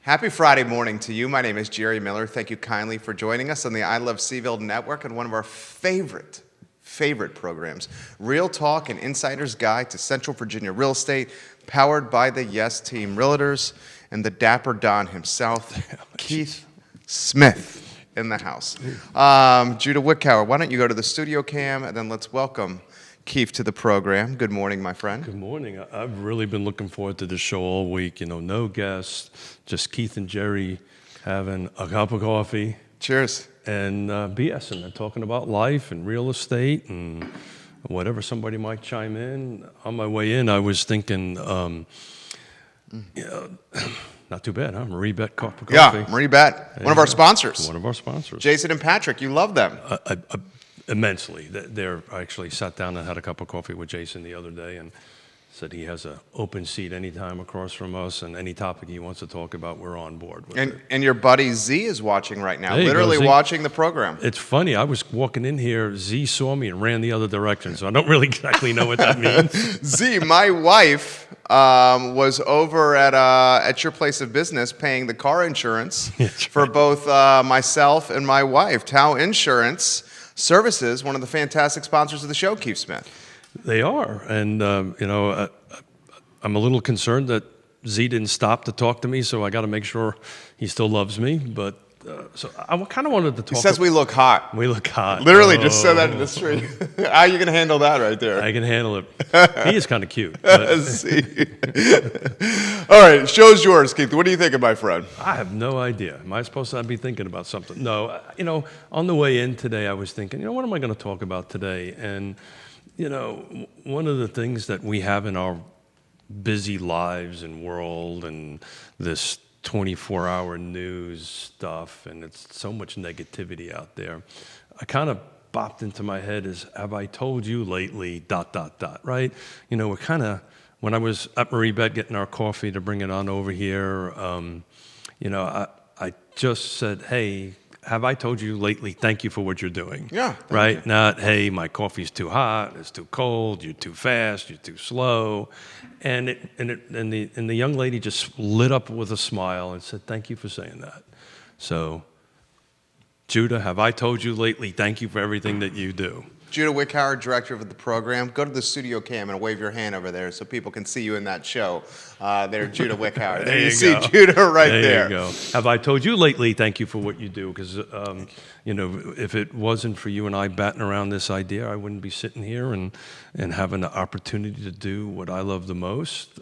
Happy Friday morning to you. My name is Jerry Miller. Thank you kindly for joining us on the I Love CVille Network and one of our favorite programs, Real Talk, an insider's guide to Central Virginia real estate, powered by the Yes Team Realtors and the Dapper Don himself, Keith Smith, in the house. Judah Wickower, why don't you go to the studio cam and then let's welcome Keith to the program. Good morning, my friend. Good morning. I've really been looking forward to this show all week. You know, no guests, just Keith and Jerry having a cup of coffee. Cheers. And BSing and talking about life and real estate and whatever somebody might chime in. On my way in, I was thinking, not too bad, huh? Marie Bet Cup of Coffee. Yeah, Marie Bet, one of our sponsors. One of our sponsors. Jason and Patrick, you love them. Immensely. I actually sat down and had a cup of coffee with Jason the other day and said he has an open seat anytime across from us, and any topic he wants to talk about, we're on board with it. And your buddy Z is watching right now, There you literally go, Z. watching the program. It's funny. I was walking in here, Z saw me and ran the other direction, so I don't really exactly know what that means. Z, my wife was over at your place of business paying the car insurance for both myself and my wife. Tao Insurance Services, one of the fantastic sponsors of the show, Keith Smith. They are, and I'm a little concerned that Z didn't stop to talk to me, so I got to make sure he still loves me. But so I kind of wanted to talk. He says we look hot. We look hot. Literally just said that in the street. How are you going to handle that right there? I can handle it. He is kind of cute. See. All right, show's yours, Keith. What are you thinking, my friend? I have no idea. Am I supposed to be thinking about something? No. On the way in today, I was thinking, what am I going to talk about today? And, one of the things that we have in our busy lives and world and this 24-hour news stuff, and it's so much negativity out there, I kind of bopped into my head is, have I told you lately, ... right? We're kind of, when I was at Marie Bet getting our coffee to bring it on over here, I just said, hey, have I told you lately, thank you for what you're doing? Yeah. Right? Not, hey, my coffee's too hot, it's too cold, you're too fast, you're too slow. And the young lady just lit up with a smile and said, thank you for saying that. So, Judah, have I told you lately, thank you for everything that you do? Judah Wickower, director of the program. Go to the studio cam and wave your hand over there so people can see you in that show. There, Judah Wickower. There you see Judah right there. There you go. Have I told you lately, thank you for what you do? Because, if it wasn't for you and I batting around this idea, I wouldn't be sitting here and having the opportunity to do what I love the most.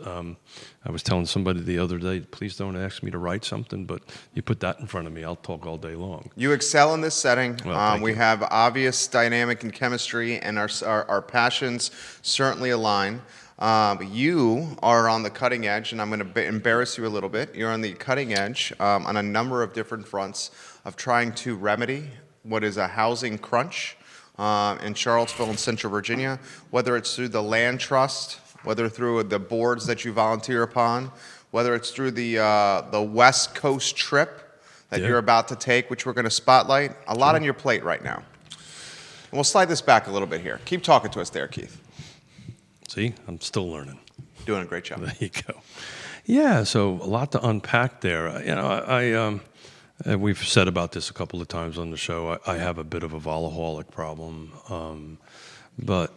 I was telling somebody the other day, please don't ask me to write something, but you put that in front of me, I'll talk all day long. You excel in this setting. Well, we have obvious dynamic and chemistry, and our passions certainly align. You are on the cutting edge, and I'm going to embarrass you a little bit. You're on the cutting edge on a number of different fronts of trying to remedy what is a housing crunch in Charlottesville and Central Virginia, whether it's through the land trust, whether through the boards that you volunteer upon, whether it's through the West Coast trip that you're about to take, which we're going to spotlight. A lot on your plate right now. And we'll slide this back a little bit here. Keep talking to us there, Keith. See, I'm still learning. Doing a great job. There you go. Yeah, so a lot to unpack there. We've said about this a couple of times on the show. I have a bit of a volaholic problem, but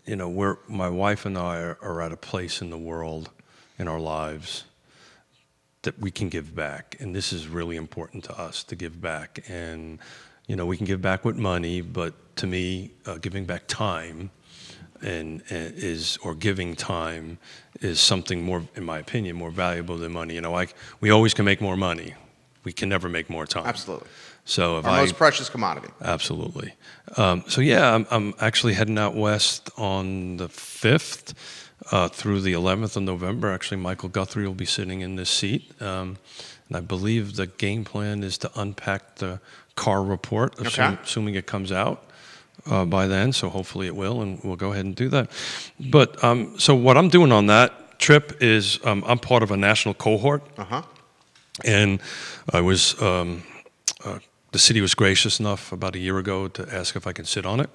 my wife and I are at a place in the world, in our lives, that we can give back, and this is really important to us to give back. And we can give back with money, but to me, giving back time or giving time is something more, in my opinion, more valuable than money. We always can make more money. We can never make more time. Absolutely. So our most precious commodity. Absolutely. I'm actually heading out west on the 5th through the 11th of November. Actually, Michael Guthrie will be sitting in this seat. And I believe the game plan is to unpack the car report, assuming it comes out by then. So hopefully it will, and we'll go ahead and do that. But so what I'm doing on that trip is I'm part of a national cohort. And I was... the city was gracious enough about a year ago to ask if I could sit on it.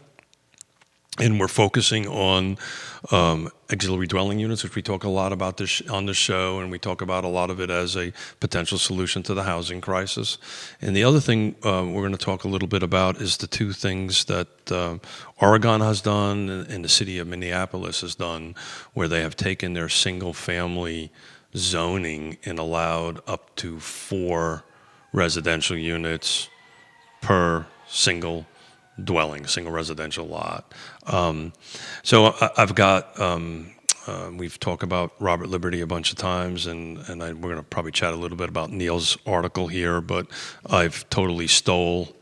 And we're focusing on auxiliary dwelling units, which we talk a lot about on the show, and we talk about a lot of it as a potential solution to the housing crisis. And the other thing we're going to talk a little bit about is the two things that Oregon has done and the city of Minneapolis has done, where they have taken their single-family zoning and allowed up to 4 residential units per single dwelling, single residential lot. So I've got, we've talked about Robert Liberty a bunch of times, and we're going to probably chat a little bit about Neil's article here, but I've totally stole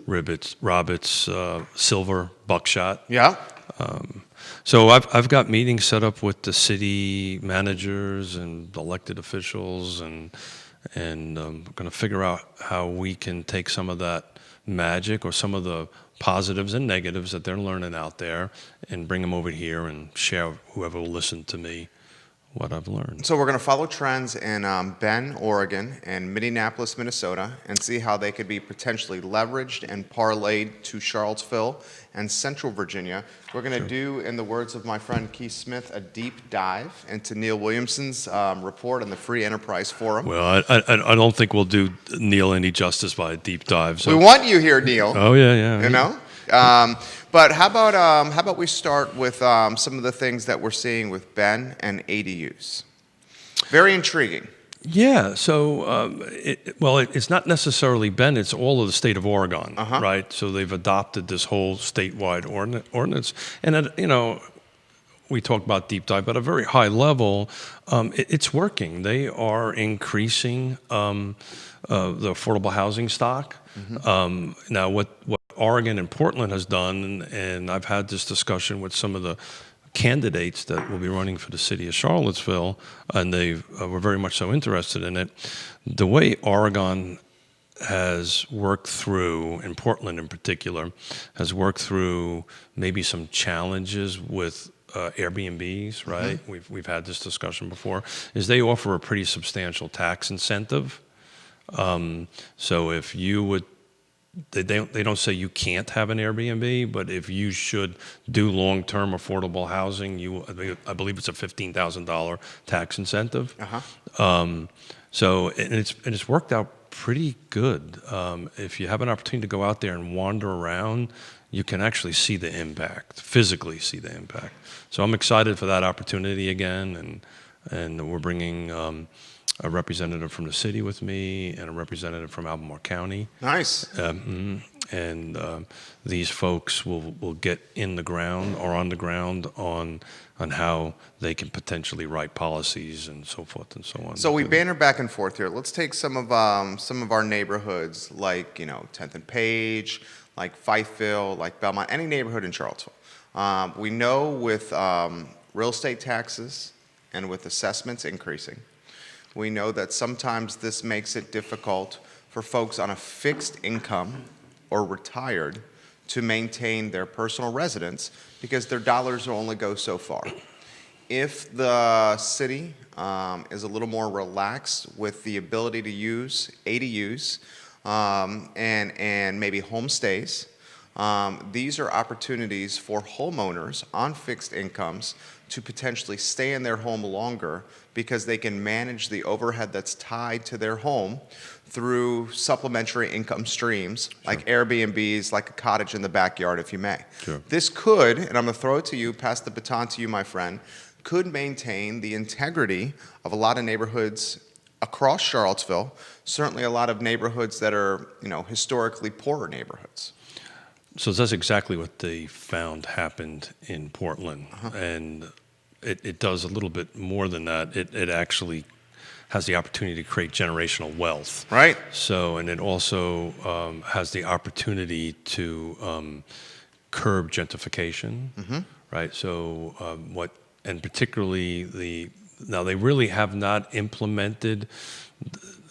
Robert's silver buckshot. Yeah. So I've got meetings set up with the city managers and elected officials, and going to figure out how we can take some of that magic or some of the positives and negatives that they're learning out there and bring them over here and share whoever will listen to me what I've learned. So we're going to follow trends in Bend, Oregon, and Minneapolis, Minnesota, and see how they could be potentially leveraged and parlayed to Charlottesville and Central Virginia. We're going to do, in the words of my friend Keith Smith, a deep dive into Neil Williamson's report on the Free Enterprise Forum. Well, I don't think we'll do Neil any justice by a deep dive. So. We want you here, Neil. Oh, yeah. You know? But how about we start with some of the things that we're seeing with Ben and ADUs? Very intriguing. Yeah, so it's not necessarily Ben; it's all of the state of Oregon, right? So they've adopted this whole statewide ordinance, and we talk about deep dive, but at a very high level, it's working. They are increasing the affordable housing stock. Now, what Oregon and Portland has done, and I've had this discussion with some of the candidates that will be running for the city of Charlottesville, and they were very much so interested in it. The way Oregon has worked through, and Portland in particular, has worked through maybe some challenges with Airbnbs, right? We've had this discussion before, is they offer a pretty substantial tax incentive. So if you would, they don't say you can't have an Airbnb, but if you should do long-term affordable housing, I believe it's a $15,000 tax incentive. So it's worked out pretty good. If you have an opportunity to go out there and wander around, you can actually see the impact, physically see the impact. So I'm excited for that opportunity again, and we're bringing a representative from the city with me and a representative from Albemarle County. Nice. And these folks will get in the ground or on the ground on how they can potentially write policies and so forth and so on. So we banter back and forth here. Let's take some of our neighborhoods, like 10th and Page, like Fifeville, like Belmont, any neighborhood in Charlottesville. We know with real estate taxes and with assessments increasing, we know that sometimes this makes it difficult for folks on a fixed income or retired to maintain their personal residence because their dollars will only go so far. If the city is a little more relaxed with the ability to use ADUs and maybe homestays, these are opportunities for homeowners on fixed incomes to potentially stay in their home longer because they can manage the overhead that's tied to their home through supplementary income streams, like Airbnbs, like a cottage in the backyard, if you may. This could, and I'm going to throw it to you, pass the baton to you, my friend, could maintain the integrity of a lot of neighborhoods across Charlottesville, certainly a lot of neighborhoods that are, historically poorer neighborhoods. So that's exactly what they found happened in Portland. And it does a little bit more than that. It actually has the opportunity to create generational wealth. Right. So, and it also has the opportunity to curb gentrification. Right. So and particularly now they really have not implemented,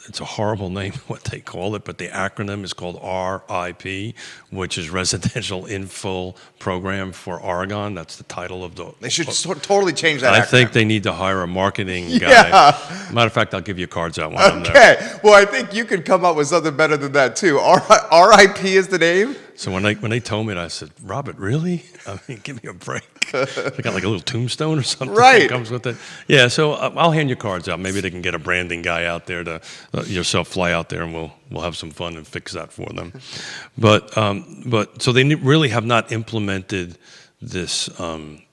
it's a horrible name, what they call it, but the acronym is called RIP, which is Residential Infill Program for Oregon. That's the title of the... They should totally change that acronym. I think they need to hire a marketing guy. Matter of fact, I'll give you cards out when I'm there. Okay. Well, I think you could come up with something better than that, too. RIP is the name? So when they told me that, I said, Robert, really? I mean, give me a break. They got like a little tombstone or something Right. that comes with it. Yeah, so I'll hand your cards out. Maybe they can get a branding guy out there to yourself fly out there, and we'll have some fun and fix that for them. But so they really have not implemented this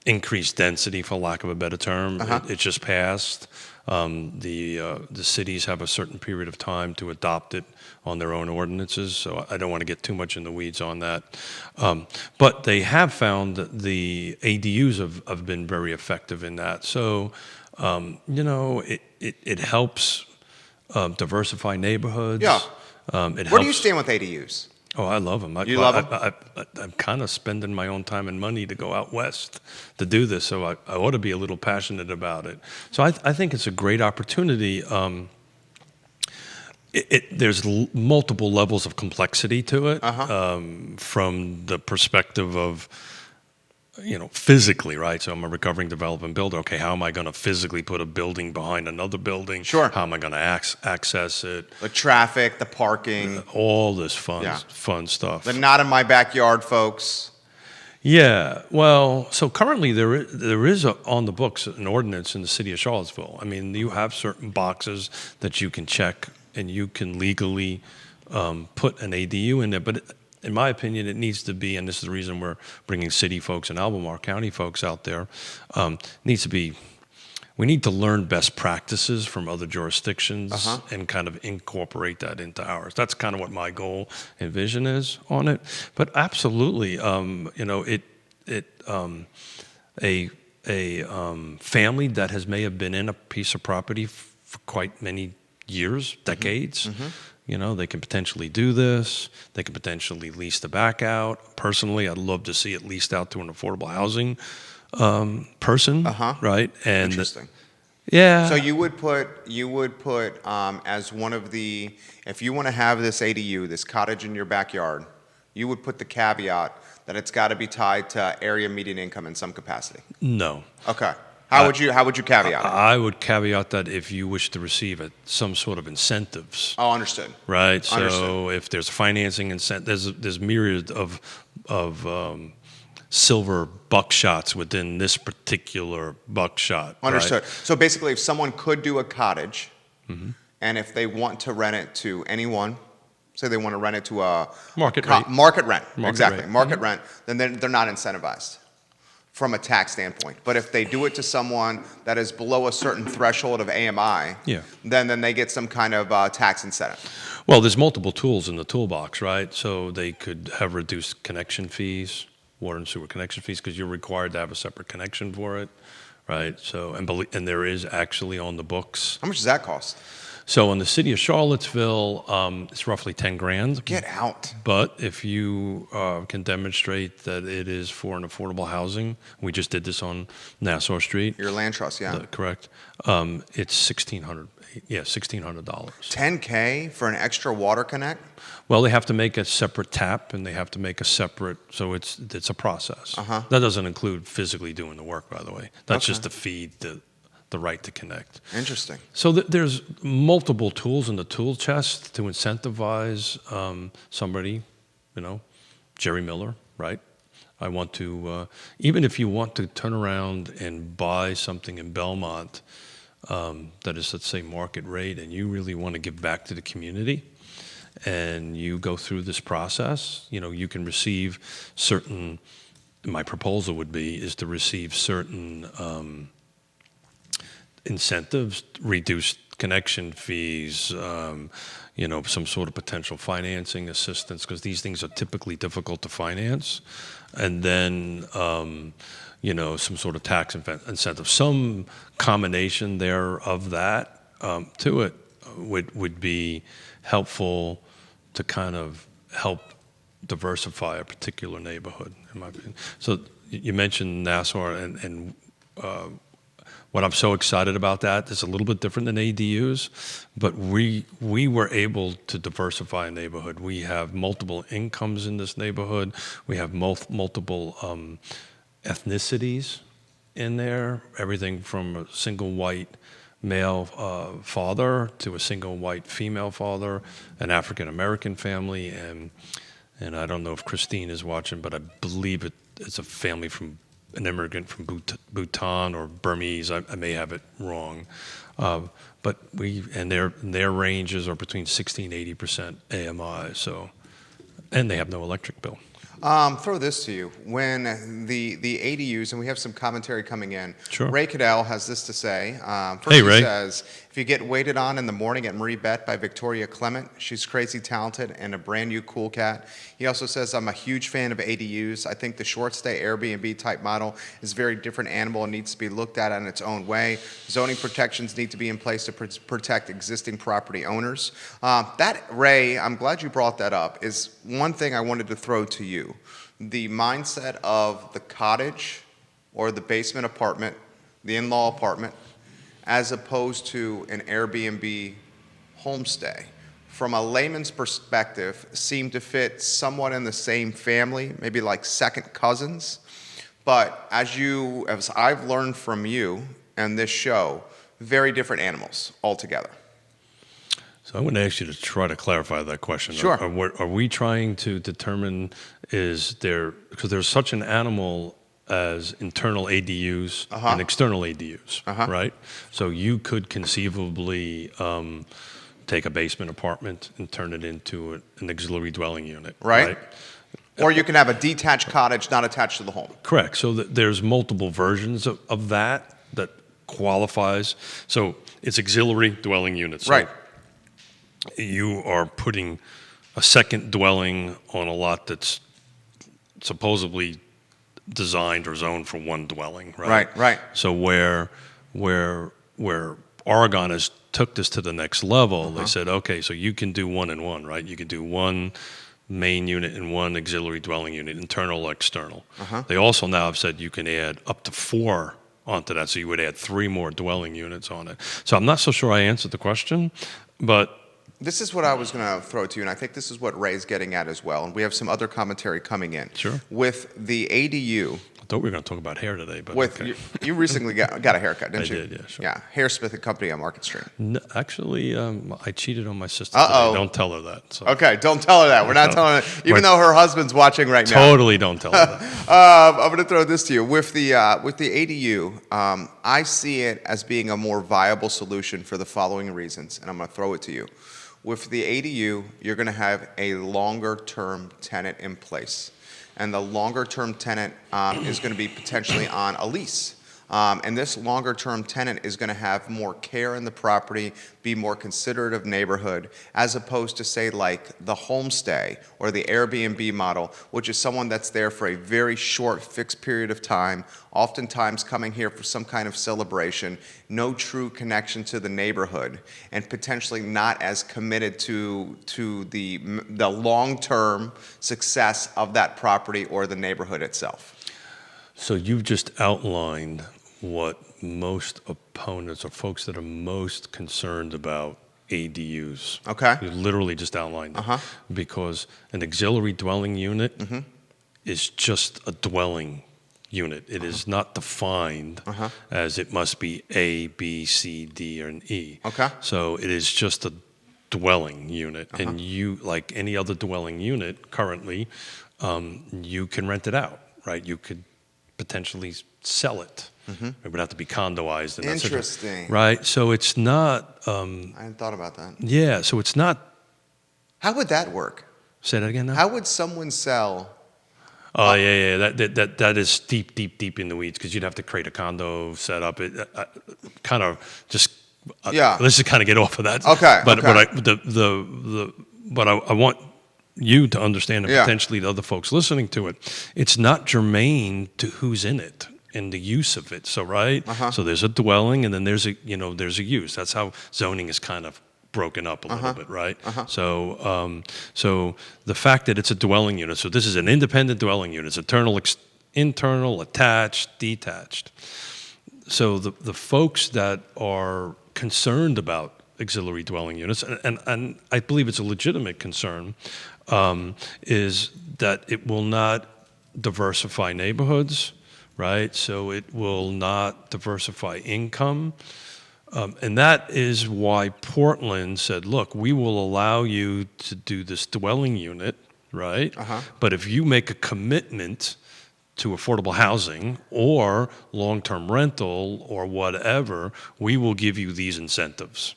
increased density, for lack of a better term. It just passed. The cities have a certain period of time to adopt it on their own ordinances, so I don't want to get too much in the weeds on that. But they have found that the ADUs have been very effective in that. So, it helps diversify neighborhoods. Yeah. It Where do you helps. stand with ADUs? Oh, I love them. You love them? I'm kind of spending my own time and money to go out west to do this, so I ought to be a little passionate about it. So I think it's a great opportunity. There's multiple levels of complexity to it, from the perspective of, physically, right? So I'm a recovering development builder. Okay, how am I going to physically put a building behind another building? Sure. How am I going to access it? The traffic, the parking. All this fun stuff. The not in my backyard, folks. Yeah, well, so currently there is on the books an ordinance in the city of Charlottesville. I mean, you have certain boxes that you can check, and you can legally put an ADU in there. But in my opinion, it needs to be, and this is the reason we're bringing city folks and Albemarle County folks out there, needs to be, we need to learn best practices from other jurisdictions and kind of incorporate that into ours. That's kind of what my goal and vision is on it. But absolutely, a family that may have been in a piece of property for quite many years, decades, they can potentially do this. They can potentially lease the back out. Personally, I'd love to see it leased out to an affordable housing person, right? And interesting. Yeah. So you would put as one of the, if you want to have this ADU, this cottage in your backyard, you would put the caveat that it's got to be tied to area median income in some capacity. No. Okay. How would you caveat it? I would caveat that if you wish to receive some sort of incentives. Oh, understood. Right. So Understood. if there's financing incentive, there's myriad of silver buckshots within this particular buckshot. Understood. Right? So basically, if someone could do a cottage, and if they want to rent it to anyone, say they want to rent it to a Market rent, exactly, market rent, then they're not incentivized from a tax standpoint. But if they do it to someone that is below a certain threshold of AMI, then they get some kind of tax incentive. Well, there's multiple tools in the toolbox, right? So they could have reduced connection fees, water and sewer connection fees, because you're required to have a separate connection for it, right? So and there is actually on the books. How much does that cost? So in the city of Charlottesville, it's roughly $10,000. Get out. But if you can demonstrate that it is for an affordable housing, we just did this on Nassau Street. Your land trust, yeah. Correct. It's $1,600. Yeah, $1,600. $10K for an extra water connect? Well, they have to make a separate tap, and they have to make a separate. So it's a process. That doesn't include physically doing the work, by the way. That's just to feed the right to connect. Interesting. So there's multiple tools in the tool chest to incentivize somebody, Jerry Miller, right? I want to, even if you want to turn around and buy something in Belmont that is, let's say, market rate, and you really want to give back to the community, and you go through this process, you can receive certain, my proposal would be, is to receive certain incentives, reduced connection fees, some sort of potential financing assistance, because these things are typically difficult to finance, and then some sort of tax incentive, some combination there of that to it would be helpful to kind of help diversify a particular neighborhood, in my opinion. So you mentioned Nassau, and what I'm so excited about that is a little bit different than ADUs, but we were able to diversify a neighborhood. We have multiple incomes in this neighborhood. We have multiple ethnicities in there, everything from a single white male father to a single white female father, an African American family, and and I don't know if Christine is watching, but I believe it's a family an immigrant from Bhutan or Burmese. I may have it wrong. But their ranges are between 60 and 80% AMI. So, and they have no electric bill. Throw this to you. When the ADUs, and we have some commentary coming in, Sure. Ray Cadell has this to say. First Hey, he Ray. says, if you get waited on in the morning at Marie Bette by Victoria Clement, she's crazy talented and a brand new cool cat. He also says, I'm a huge fan of ADUs. I think the short stay Airbnb type model is a very different animal and needs to be looked at in its own way. Zoning protections need to be in place to protect existing property owners. Ray, I'm glad you brought that up, is one thing I wanted to throw to you. The mindset of the cottage or the basement apartment, the in-law apartment, as opposed to an Airbnb homestay, from a layman's perspective, seem to fit somewhat in the same family, maybe like second cousins. But as I've learned from you and this show, very different animals altogether. So I'm going to ask you to try to clarify that question. Sure. Are we trying to determine because there's such an animal as internal ADUs and external ADUs, right? So you could conceivably take a basement apartment and turn it into an auxiliary dwelling unit, right? Or you can have a detached cottage not attached to the home. Correct. So there's multiple versions of that qualifies. So it's auxiliary dwelling units. So right. You are putting a second dwelling on a lot that's supposedly designed or zoned for one dwelling, right? Right. So where Oregon has took this to the next level, they said, okay, so you can do one and one, right? You can do one main unit and one auxiliary dwelling unit, internal or external. They also now have said you can add up to 4 onto that, so you would add 3 more dwelling units on it. So I'm not so sure I answered the question, but this is what I was going to throw to you, and I think this is what Ray's getting at as well. And we have some other commentary coming in. Sure. With the ADU. I thought we were going to talk about hair today, but okay. You recently got a haircut, didn't you? I did, yeah, sure. Yeah, Hairsmith and Company on Market Street. No, actually, I cheated on my sister today. Don't tell her that. So. Okay, don't tell her that. We're not telling her, even though her husband's watching right now. Totally don't tell her that. I'm going to throw this to you. With the ADU, I see it as being a more viable solution for the following reasons, and I'm going to throw it to you. With the ADU, you're going to have a longer-term tenant in place. And the longer-term tenant is going to be potentially on a lease. And this longer-term tenant is going to have more care in the property, be more considerate of neighborhood, as opposed to, say, like the homestay or the Airbnb model, which is someone that's there for a very short, fixed period of time, oftentimes coming here for some kind of celebration, no true connection to the neighborhood, and potentially not as committed to the long-term success of that property or the neighborhood itself. So you've just outlined what most opponents or folks that are most concerned about ADUs. Okay. You literally just outlined it. Because an auxiliary dwelling unit is just a dwelling unit. It is not defined as it must be A, B, C, D, or an E. Okay. So it is just a dwelling unit. And you, like any other dwelling unit currently, you can rent it out, right? You could potentially sell it. It would have to be condoized. And Interesting. Right? So it's not... I hadn't thought about that. Yeah, so it's not... How would that work? Say that again now? How would someone sell... Oh, yeah. That is deep in the weeds, because you'd have to create a condo setup. It kind of just... let's just kind of get off of that. Okay. But I want you to understand, and potentially the other folks listening to it, it's not germane to who's in it and the use of it. So so there's a dwelling, and then there's a use. That's how zoning is kind of broken up a little bit, right? So the fact that it's a dwelling unit, so this is an independent dwelling unit, it's internal, attached, detached. So the folks that are concerned about auxiliary dwelling units, and I believe it's a legitimate concern, is that it will not diversify neighborhoods, right? So it will not diversify income. And that is why Portland said, look, we will allow you to do this dwelling unit, right? But if you make a commitment to affordable housing or long-term rental or whatever, we will give you these incentives.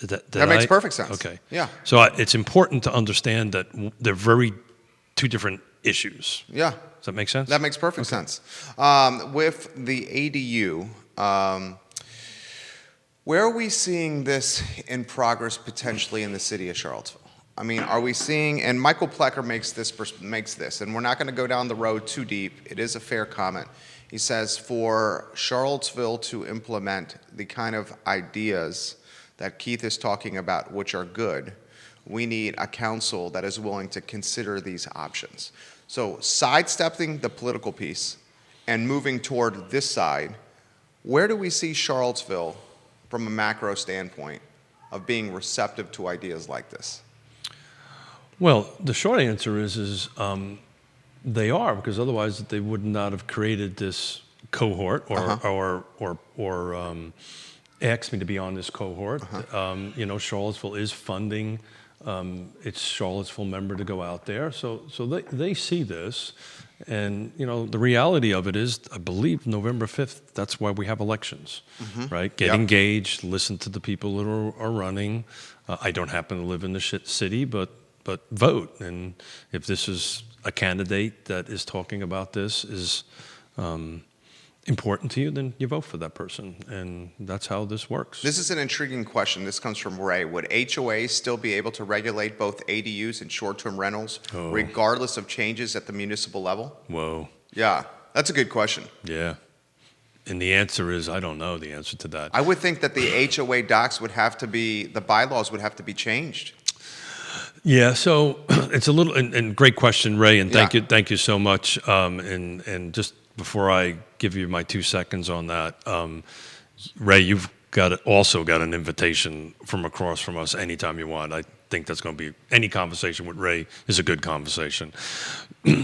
That makes perfect sense. Okay. Yeah. So it's important to understand that they're two different issues. Yeah. Does that make sense? That makes perfect sense. With the ADU, where are we seeing this in progress potentially in the city of Charlottesville? I mean, are we seeing, and Michael Plecker makes this, and we're not going to go down the road too deep. It is a fair comment. He says for Charlottesville to implement the kind of ideas that Keith is talking about, which are good, we need a council that is willing to consider these options. So sidestepping the political piece and moving toward this side, where do we see Charlottesville from a macro standpoint of being receptive to ideas like this? Well, the short answer is they are, because otherwise they would not have created this cohort or asked me to be on this cohort. Charlottesville is funding its Charlottesville member to go out there, so they see this, and the reality of it is, I believe November 5th. That's why we have elections, right? Get engaged, listen to the people that are running. I don't happen to live in the city, but vote. And if this is a candidate that is talking about this is important to you, then you vote for that person. And that's how this works. This is an intriguing question. This comes from Ray. Would HOA still be able to regulate both ADUs and short-term rentals regardless of changes at the municipal level? Whoa. Yeah, that's a good question. Yeah. And the answer is, I don't know the answer to that. I would think that the HOA docs would have to be, the bylaws would have to be changed. Yeah, so it's a little, and great question, Ray, and thank you so much. And just before I give you my 2 seconds on that, Ray, you've also got an invitation from across from us anytime you want. I think that's going to be, any conversation with Ray is a good conversation.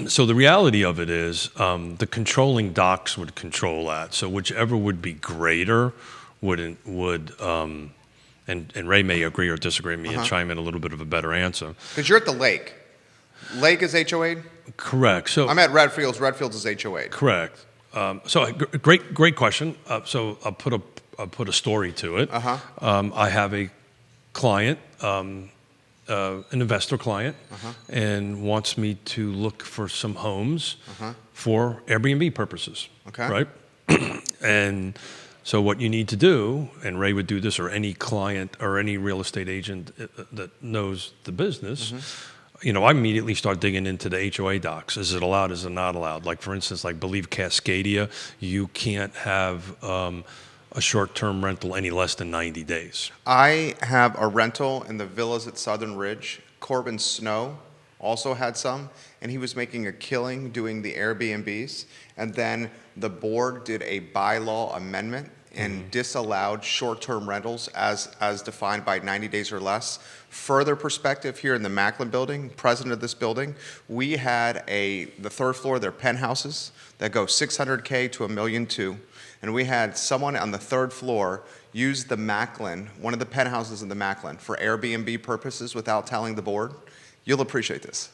So the reality of it is the controlling docs would control that. So whichever would be greater would and Ray may agree or disagree with me and chime in a little bit of a better answer. Because you're at the lake. Lake is HOA? Correct. So I'm at Redfields. Redfields is HOA. Correct. So great question. So I'll put a story to it. I have a client, an investor client, and wants me to look for some homes for Airbnb purposes. Okay. Right. And so what you need to do, and Ray would do this, or any client or any real estate agent that knows the business, I immediately start digging into the HOA docs. Is it allowed? Is it not allowed? Like, for instance, believe Cascadia, you can't have a short-term rental any less than 90 days. I have a rental in the villas at Southern Ridge. Corbin Snow also had some, and he was making a killing doing the Airbnbs. And then the board did a bylaw amendment and disallowed short-term rentals as defined by 90 days or less. Further perspective here in the Macklin building, president of this building, we had the third floor, their penthouses that go $600K to $1.2 million. And we had someone on the third floor use the Macklin, one of the penthouses in the Macklin, for Airbnb purposes without telling the board. You'll appreciate this.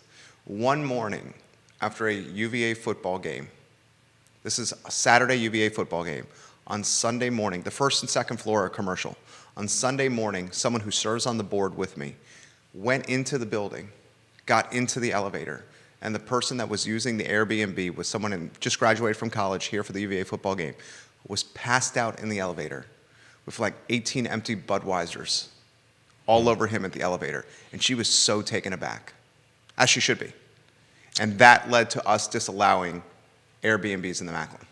One morning after a UVA football game, this is a Saturday UVA football game. On Sunday morning, the first and second floor are commercial. On Sunday morning, someone who serves on the board with me went into the building, got into the elevator, and the person that was using the Airbnb was someone who just graduated from college here for the UVA football game, was passed out in the elevator with 18 empty Budweisers all over him at the elevator. And she was so taken aback, as she should be. And that led to us disallowing Airbnbs in the Macklin.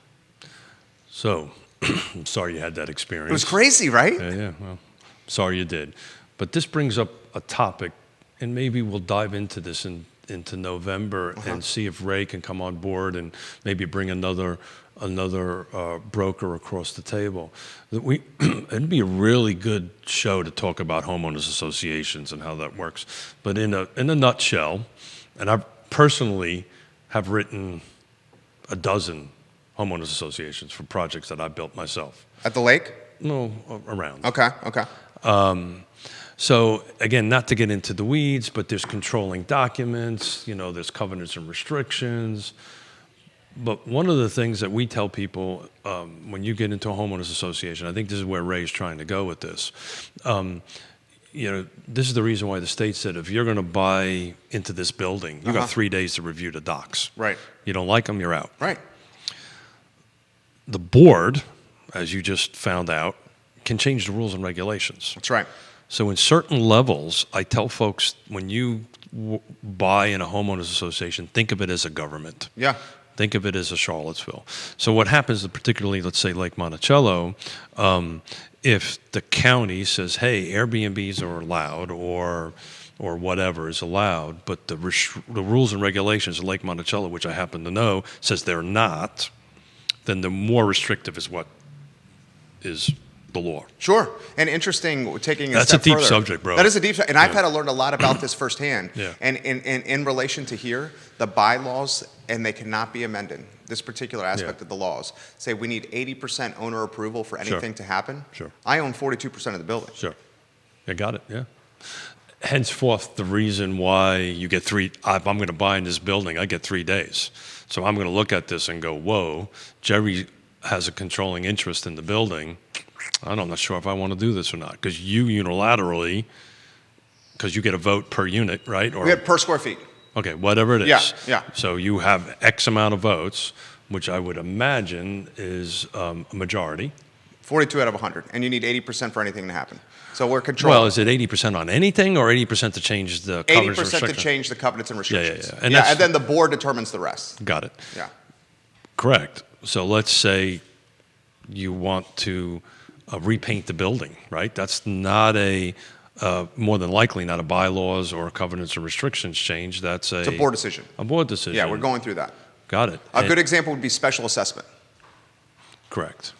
So, I'm sorry you had that experience. It was crazy, right? Yeah, well, sorry you did. But this brings up a topic, and maybe we'll dive into this into November and see if Ray can come on board and maybe bring another broker across the table. It'd be a really good show to talk about homeowners associations and how that works. But in a nutshell, and I personally have written a dozen homeowners associations for projects that I built myself. At the lake? No, around. Okay. So again, not to get into the weeds, but there's controlling documents, there's covenants and restrictions. But one of the things that we tell people when you get into a homeowners association, I think this is where Ray's trying to go with this. This is the reason why the state said if you're going to buy into this building, you got 3 days to review the docs. Right. You don't like them, you're out. Right. The board, as you just found out, can change the rules and regulations. That's right. So in certain levels, I tell folks when you buy in a homeowners association, think of it as a government. Yeah. Think of it as a Charlottesville. So what happens, particularly, let's say Lake Monticello, if the county says, hey, Airbnbs are allowed or whatever is allowed, but the rules and regulations of Lake Monticello, which I happen to know, says they're not, then the more restrictive is what is the law. Sure. And interesting, taking a That's step a deep further. subject, bro. That is a deep subject. And I've had to learn a lot about this firsthand. Yeah. And in relation to here, the bylaws, and they cannot be amended. This particular aspect of the laws say we need 80% owner approval for anything to happen. Sure. I own 42% of the building. Sure. You got it, yeah. Henceforth, the reason why you get if I'm going to buy in this building, I get 3 days. So I'm going to look at this and go, whoa, Jerry has a controlling interest in the building. I'm not sure if I want to do this or not. Because you unilaterally, because you get a vote per unit, right? Or We have per square feet. okay, whatever it is. Yeah, yeah. So you have X amount of votes, which I would imagine is a majority. 42 out of 100. And you need 80% for anything to happen. So we're controlling. Well, is it 80% on anything or 80% to change the covenants and 80% to restrictions? change the covenants and restrictions. Yeah. And then the board determines the rest. Got it. Yeah. Correct. So let's say you want to repaint the building, right? That's not more than likely not a bylaws or covenants or restrictions change. It's a board decision. A board decision. Yeah, we're going through that. Got it. A good example would be special assessment. Correct.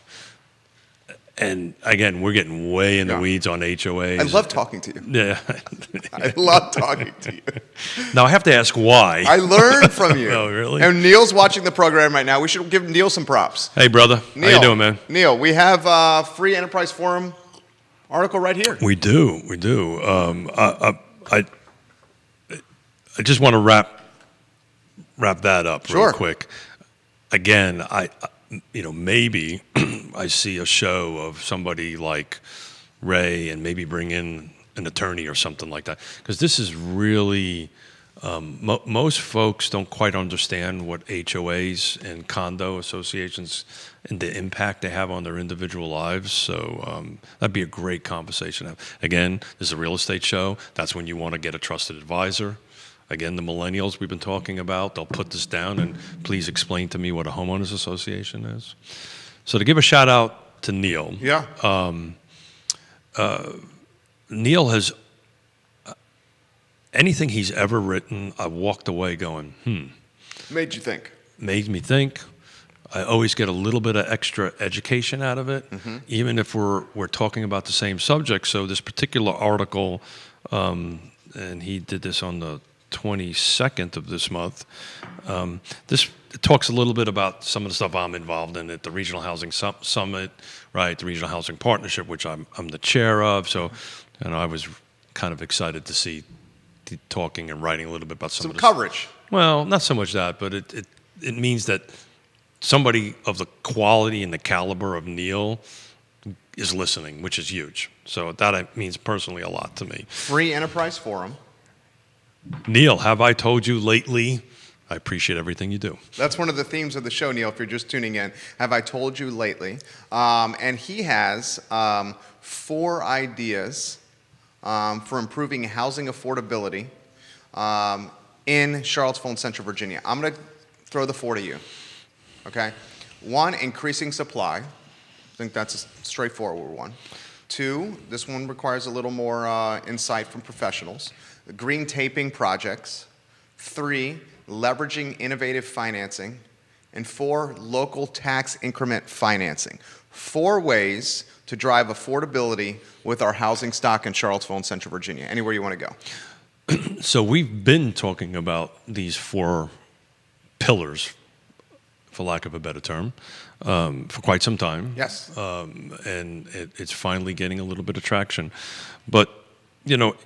And again, we're getting way in the weeds on HOAs. I love talking to you. Yeah. I love talking to you. Now I have to ask why. I learned from you. Oh, really? And Neil's watching the program right now. We should give Neil some props. Hey, brother. Neil, How you doing, man? Neil, we have a free enterprise forum article right here. We do. I just want to wrap that up real quick. Again, maybe I see a show of somebody like Ray and maybe bring in an attorney or something like that. Because this is really, most folks don't quite understand what HOAs and condo associations and the impact they have on their individual lives. So that'd be a great conversation to have. Again, this is a real estate show. That's when you want to get a trusted advisor. Again, the millennials we've been talking about, they'll put this down and please explain to me what a homeowners association is. So to give a shout out to Neil. Yeah. Neil has, anything he's ever written, I walked away going, Made you think. Made me think. I always get a little bit of extra education out of it, even if we're talking about the same subject. So this particular article, and he did this on the 22nd of this month. This talks a little bit about some of the stuff I'm involved in at the Regional Housing Summit, right? The Regional Housing Partnership, which I'm the chair of. So, I was kind of excited to see talking and writing a little bit about some of this coverage. Well, not so much that, but it means that somebody of the quality and the caliber of Neil is listening, which is huge. So that means personally a lot to me. Free enterprise forum. Neil, have I told you lately? I appreciate everything you do. That's one of the themes of the show, Neil, if you're just tuning in. Have I told you lately? And he has 4 ideas for improving housing affordability in Charlottesville and Central Virginia. I'm going to throw the 4 to you. Okay? 1, increasing supply. I think that's a straightforward one. 2, this one requires a little more insight from professionals. Green taping projects. 3, leveraging innovative financing. And 4, local tax increment financing. 4 ways to drive affordability with our housing stock in Charlottesville and Central Virginia. Anywhere you want to go. So we've been talking about these 4 pillars, for lack of a better term, for quite some time. Yes. And it's finally getting a little bit of traction. But you know,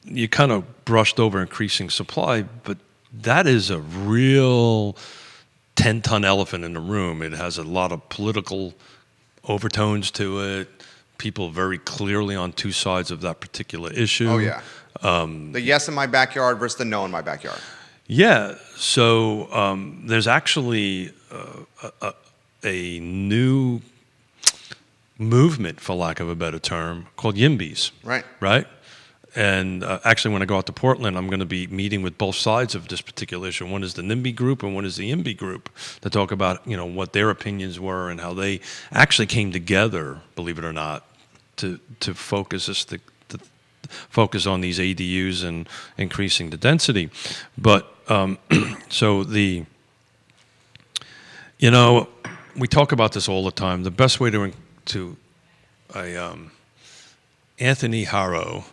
you kind of brushed over increasing supply, but that is a real 10-ton elephant in the room. It has a lot of political overtones to it. People very clearly on two sides of that particular issue. Oh, yeah. The yes in my backyard versus the no in my backyard. Yeah. So there's actually a new movement, for lack of a better term, called YIMBYs. Right. Right? And actually, when I go out to Portland, I'm going to be meeting with both sides of this particular issue. One is the NIMBY group, and one is the YIMBY group, to talk about, you know, what their opinions were and how they actually came together, believe it or not, to focus us to focus on these ADUs and increasing the density. But so you know, we talk about this all the time. The best way to Anthony Harrow.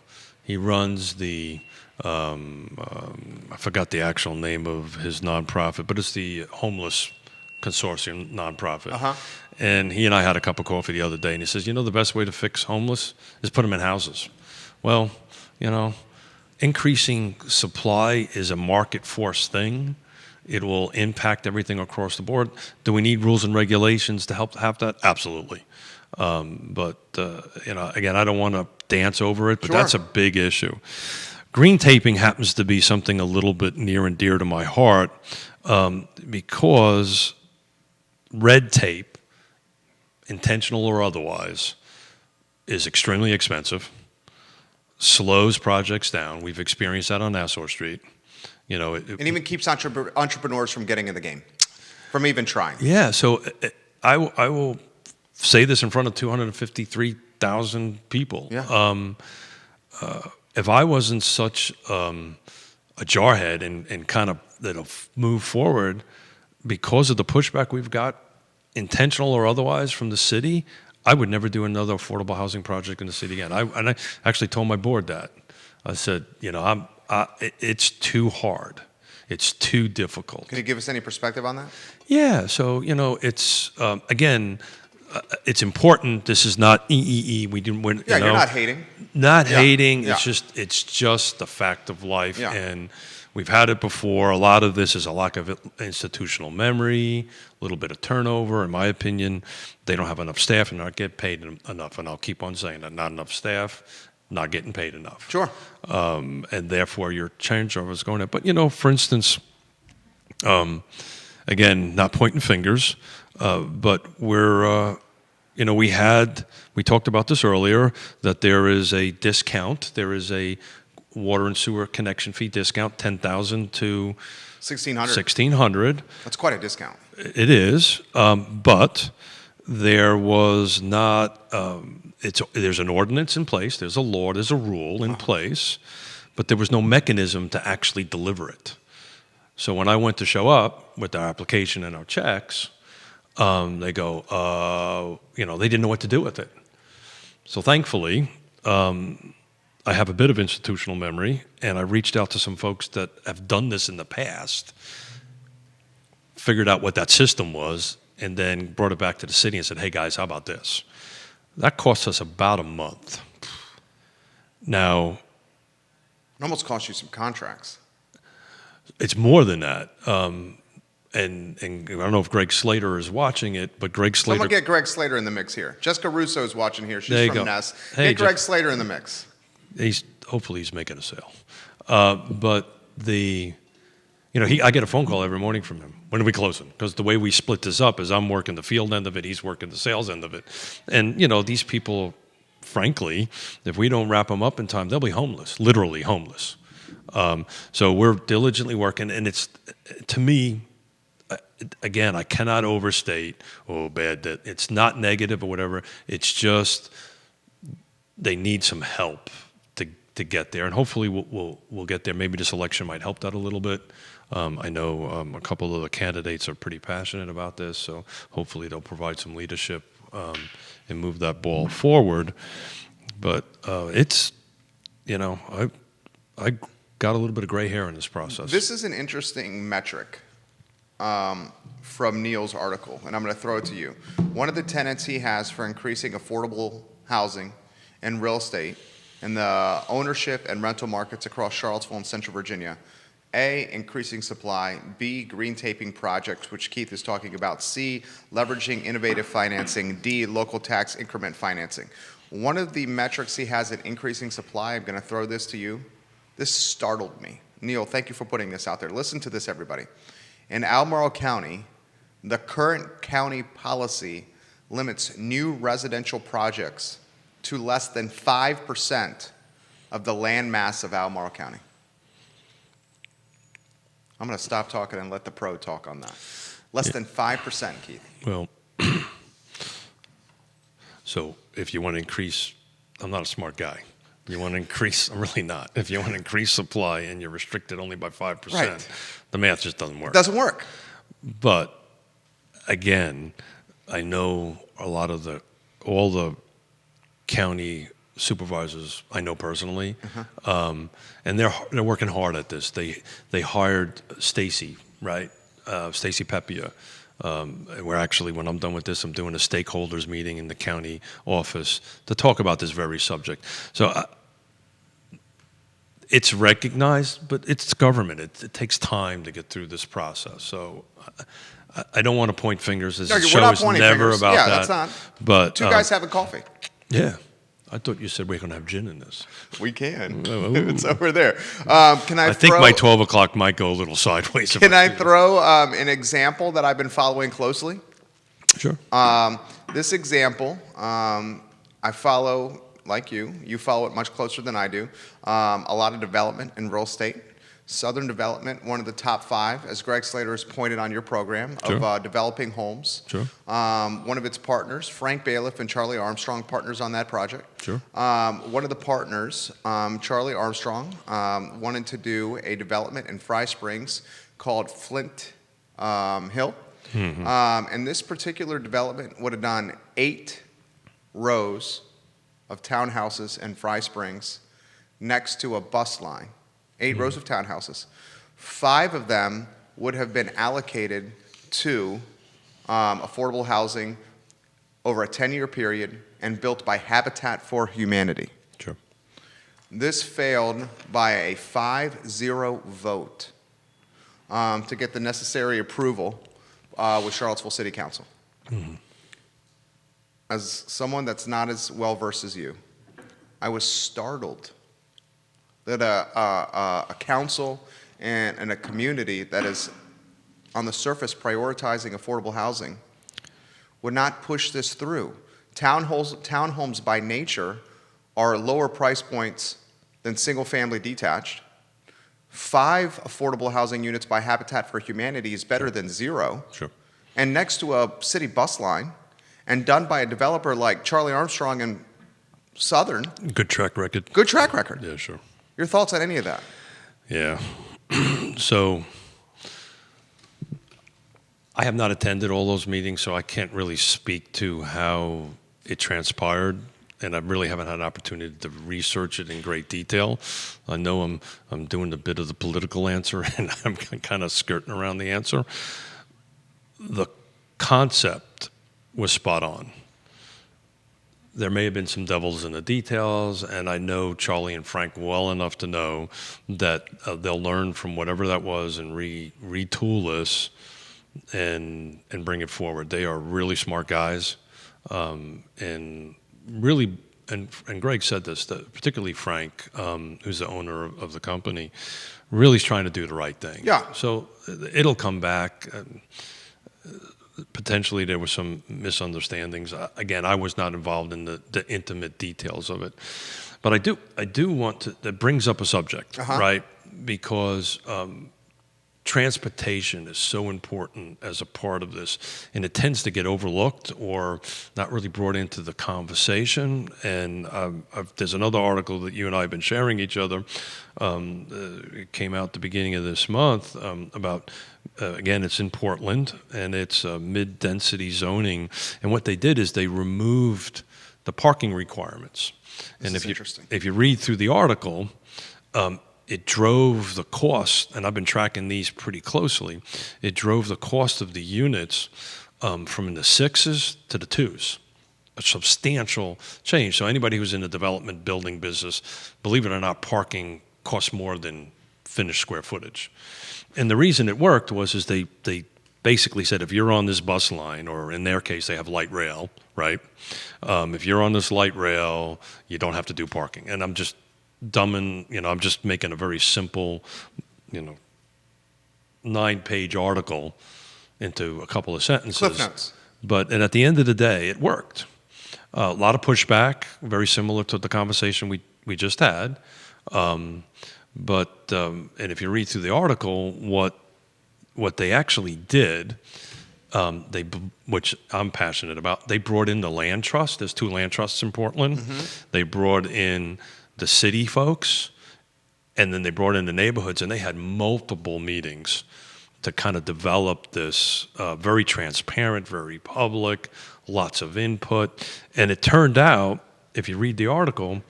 He runs the, I forgot the actual name of his nonprofit, but it's the Homeless Consortium nonprofit. Uh-huh. And he and I had a cup of coffee the other day, and he says, you know, the best way to fix homeless is put them in houses. Well, you know, increasing supply is a market force thing. It will impact everything across the board. Do we need rules and regulations to help have that? Absolutely. But you know, again, I don't want to dance over it, but Sure. that's a big issue. Green taping happens to be something a little bit near and dear to my heart because red tape, intentional or otherwise, is extremely expensive, slows projects down. We've experienced that on Nassau Street. You know, And even keeps entrepreneurs from getting in the game, from even trying. Yeah, so I will say this in front of 253,000 people. Yeah. If I wasn't such a jarhead and kind of that'll move forward because of the pushback we've got, intentional or otherwise, from the city, I would never do another affordable housing project in the city again. And I actually told my board that. I said, you know, it's too hard. It's too difficult. Can you give us any perspective on that? Yeah. So, you know, it's, again, it's important. This is not EEE. We didn't win. Yeah, you know, you're not hating. Not Yeah. hating. Yeah. It's just a fact of life. Yeah. And we've had it before. A lot of this is a lack of institutional memory, a little bit of turnover. In my opinion, they don't have enough staff and not get paid enough. And I'll keep on saying that. Not enough staff, not getting paid enough. Sure. And therefore your changeover is going up. But, you know, for instance, again, not pointing fingers, but we're, you know, we talked about this earlier, that there is a discount. There is a water and sewer connection fee discount, $10,000 to $1,600. $1,600. That's quite a discount. It is, but there was not. There's an ordinance in place. There's a law. There's a rule in place, but there was no mechanism to actually deliver it. So when I went to show up with our application and our checks, they go, you know, they didn't know what to do with it. So thankfully, I have a bit of institutional memory, and I reached out to some folks that have done this in the past, figured out what that system was, and then brought it back to the city and said, hey guys, how about this? That cost us about a month. Now, It almost cost you some contracts. it's more than that. And I don't know if Greg Slater is watching it, but Greg Slater. Someone get Greg Slater in the mix here. Jessica Russo is watching here. There She's you from go. Ness. Hey, Get Greg Slater in the mix. Hopefully he's making a sale. But I get a phone call every morning from him. When are we closing? Because the way we split this up is I'm working the field end of it, he's working the sales end of it. And, you know, these people, frankly, if we don't wrap them up in time, they'll be homeless, literally homeless. So we're diligently working, and it's, to me, again, I cannot overstate, that it's not negative or whatever. It's just they need some help to get there, and hopefully we'll get there. Maybe this election might help that a little bit. I know a couple of the candidates are pretty passionate about this, so hopefully they'll provide some leadership and move that ball forward. But it's, you know, I got a little bit of gray hair in this process. This is an interesting metric from Neil's article, and I'm going to throw it to you. One of the tenets he has for increasing affordable housing and real estate in the ownership and rental markets across Charlottesville and Central Virginia? A, increasing supply. B, green taping projects, which Keith is talking about. C, leveraging innovative financing. D, local tax increment financing. One of the metrics he has in increasing supply, I'm going to throw this to you. This startled me. Neil, thank you for putting this out there. Listen to this, everybody. In Albemarle County, the current county policy limits new residential projects to less than 5% of the land mass of Albemarle County. I'm going to stop talking and let the pro talk on that. Less than 5%, Keith. Well, so if you want to increase, I'm not a smart guy. You want to increase, I'm really not. If you want to increase supply and you're restricted only by 5%, Right. The math just doesn't work. Doesn't work. But again, I know all the county supervisors I know personally, and they're working hard at this. They hired Stacy, right? Stacy Pepia. We're actually, when I'm done with this, I'm doing a stakeholders meeting in the county office to talk about this very subject. So it's recognized, but it's government. It takes time to get through this process. So I don't want to point fingers. This We're show not is pointing never fingers. about Yeah, that. that's not. But Two guys having coffee. yeah. I thought you said we're going to have gin in this. We can. Oh. It's over there. Can I think my 12 o'clock might go a little sideways. Can I throw an example that I've been following closely? Sure. This example, I follow, like you follow it much closer than I do, a lot of development in real estate. Southern Development, one of the top 5, as Greg Slater has pointed on your program, Sure. of developing homes. Sure. One of its partners, Frank Bailiff and Charlie Armstrong, partners on that project. Sure. One of the partners, Charlie Armstrong, wanted to do a development in Fry Springs called Flint Hill. Mm-hmm. And this particular development would have done 8 rows of townhouses in Fry Springs next to a bus line. 8 rows of townhouses. 5 of them would have been allocated to affordable housing over a 10-year period and built by Habitat for Humanity. Sure. This failed by a 5-0 vote to get the necessary approval with Charlottesville City Council. Mm-hmm. As someone that's not as well versed as you, I was startled that a council and a community that is on the surface prioritizing affordable housing would not push this through. Townhomes by nature are lower price points than single-family detached. 5 affordable housing units by Habitat for Humanity is better than 0. Sure. And next to a city bus line, and done by a developer like Charlie Armstrong and Southern. Good track record. Good track record. Yeah, sure. Your thoughts on any of that? Yeah. So I have not attended all those meetings, so I can't really speak to how it transpired, and I really haven't had an opportunity to research it in great detail. I know I'm doing a bit of the political answer, and I'm kind of skirting around the answer. The concept was spot on. There may have been some devils in the details, and I know Charlie and Frank well enough to know that they'll learn from whatever that was and retool this and bring it forward. They are really smart guys, and really, and Greg said this, that particularly Frank, who's the owner of the company, really is trying to do the right thing. Yeah. So it'll come back. Potentially there were some misunderstandings. Again, I was not involved in the intimate details of it. But I do want to, that brings up a subject, right? Because transportation is so important as a part of this, and it tends to get overlooked or not really brought into the conversation. And there's another article that you and I have been sharing each other. It came out the beginning of this month about, again, it's in Portland, and it's mid-density zoning. And what they did is they removed the parking requirements. And if you read through the article, it drove the cost, and I've been tracking these pretty closely, it drove the cost of the units from in the 6s to the 2s. a substantial change. So anybody who's in the development building business, believe it or not, parking costs more than finished square footage. And the reason it worked was they basically said, if you're on this bus line, or in their case, they have light rail, right? If you're on this light rail, you don't have to do parking. And I'm just I'm just making a very simple, 9-page article into a couple of sentences. Cliff notes. And at the end of the day, it worked. A lot of pushback, very similar to the conversation we just had. And if you read through the article, what they actually did, which I'm passionate about, they brought in the land trust. There's 2 land trusts in Portland. Mm-hmm. They brought in the city folks, and then they brought in the neighborhoods, and they had multiple meetings to kind of develop this very transparent, very public, lots of input. And it turned out, if you read the article,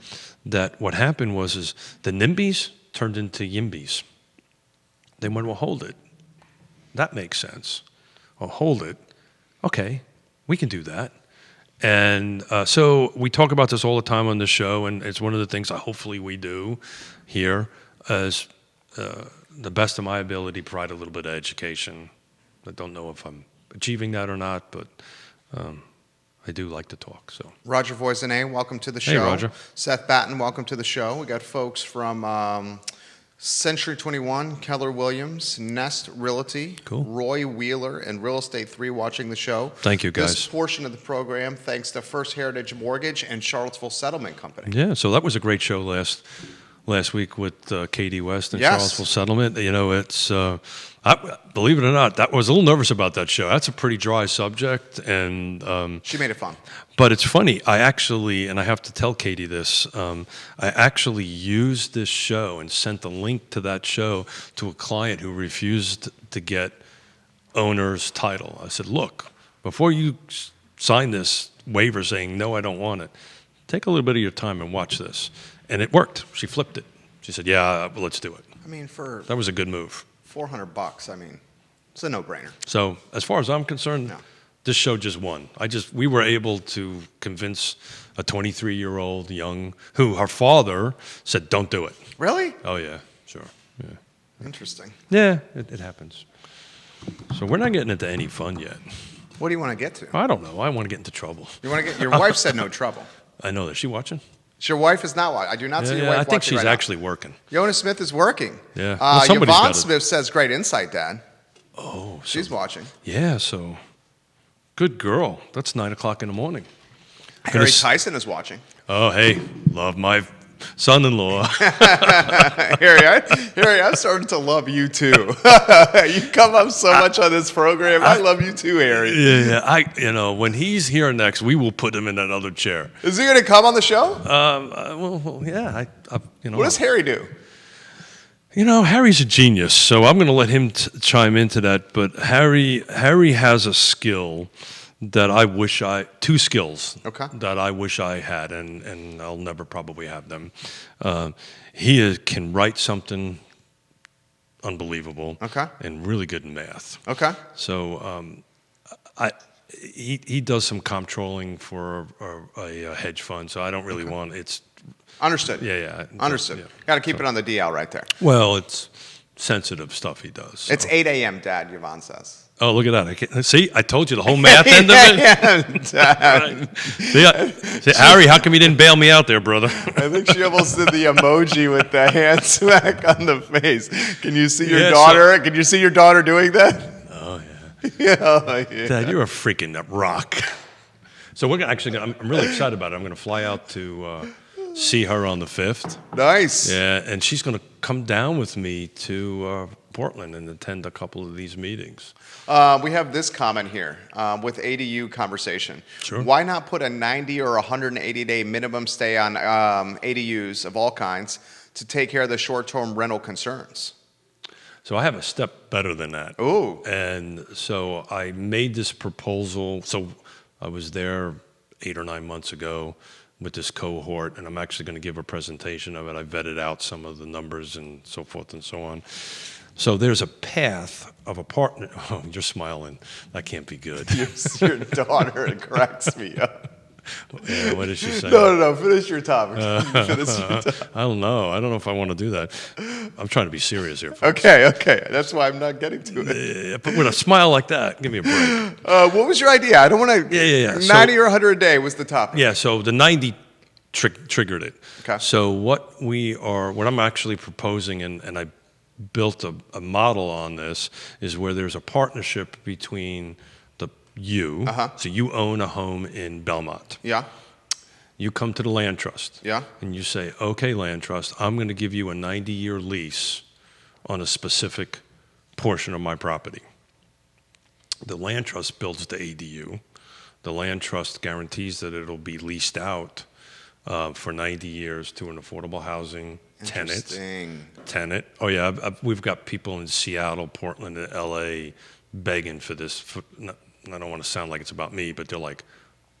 that what happened was the NIMBYs turned into YIMBYs. They went, well, hold it. That makes sense. Well, hold it. Okay, we can do that. And so we talk about this all the time on the show, and it's one of the things hopefully we do here as the best of my ability, provide a little bit of education. I don't know if I'm achieving that or not, but I do like to talk. So Roger Voisinay, welcome to the show. Hey, Roger. Seth Batten, welcome to the show. We got folks from Century 21, Keller Williams, Nest Realty, cool. Roy Wheeler, and Real Estate 3 watching the show. Thank you, guys. This portion of the program, thanks to First Heritage Mortgage and Charlottesville Settlement Company. Yeah, so that was a great show last week with Katie West and Yes. Charlottesville Settlement. It's believe it or not, that was a little nervous about that show. That's a pretty dry subject, and she made it fun. But it's funny. I actually, and I have to tell Katie this, I actually used this show and sent the link to that show to a client who refused to get owner's title. I said, look, before you sign this waiver saying, no, I don't want it, take a little bit of your time and watch this. And it worked. She flipped it. She said, yeah, let's do it. I mean, for that was a good move. $400, I mean, it's a no-brainer. So as far as I'm concerned, No. This show just won. We were able to convince a 23-year-old who her father said, don't do it. Really? Oh, yeah, sure. Yeah. Interesting. Yeah, it happens. So we're not getting into any fun yet. What do you want to get to? I don't know. I want to get into trouble. You want to get? Your wife said no trouble. I know that. Is she watching? Your wife is not watching. I do not see your wife I think watching she's right actually working. Yonna Smith is working. Yeah. Well, somebody's Yvonne gotta- Smith says, great insight, Dad. Oh, She's watching. Yeah, so good girl. That's 9 o'clock in the morning. Harry Tyson is watching. Oh, hey, love my son-in-law. Harry, I'm starting to love you too. You come up so much on this program. I love you too, Harry. Yeah. When he's here next, we will put him in that other chair. Is he going to come on the show? Well, yeah. What does Harry do? Harry's a genius, so I'm going to let him chime into that. But Harry has a skill that I wish two skills that I wish I had, and I'll never probably have them. He can write something unbelievable, and really good in math. Okay. So he does some comptrolling for a hedge fund, so I don't really want it's. Understood. Yeah. Understood. Yeah. Got to keep it on the DL right there. Well, it's sensitive stuff he does. So. It's 8 a.m., Dad, Yvonne says. Oh, look at that. See, I told you the whole math end of it. Right. See, Harry, how come you didn't bail me out there, brother? I think she almost did the emoji with the hand smack on the face. Can you see your daughter? Can you see your daughter doing that? Oh, yeah. Yeah. Dad, you're a freaking rock. So we're actually I'm really excited about it. I'm going to fly out to see her on the 5th. Nice. Yeah, and she's going to come down with me to Portland and attend a couple of these meetings. We have this comment here with ADU conversation. Sure. Why not put a 90 or 180-day minimum stay on ADUs of all kinds to take care of the short-term rental concerns? So I have a step better than that. Ooh. And so I made this proposal. So I was there 8 or 9 months ago with this cohort, and I'm actually going to give a presentation of it. I vetted out some of the numbers and so forth and so on. So there's a path of a partner. Oh, you're smiling. That can't be good. Your daughter cracks me up. Yeah, what did she say? No. Finish your topic. Finish your topic. I don't know. I don't know if I want to do that. I'm trying to be serious here, folks. Okay. That's why I'm not getting to it. Yeah, but with a smile like that, give me a break. What was your idea? I don't want to. Yeah. 90 or 100 a day was the topic. Yeah, so the 90 triggered it. Okay. So what I'm actually proposing, and I built a model on this, is where there's a partnership between you. So you own a home in Belmont. Yeah. You come to the land trust. Yeah. And you say, okay, land trust, I'm going to give you a 90-year lease on a specific portion of my property. The land trust builds the ADU. The land trust guarantees that it'll be leased out for 90 years to an affordable housing tenant. Oh yeah, we've got people in Seattle, Portland, and LA begging for this. I don't want to sound like it's about me, but they're like,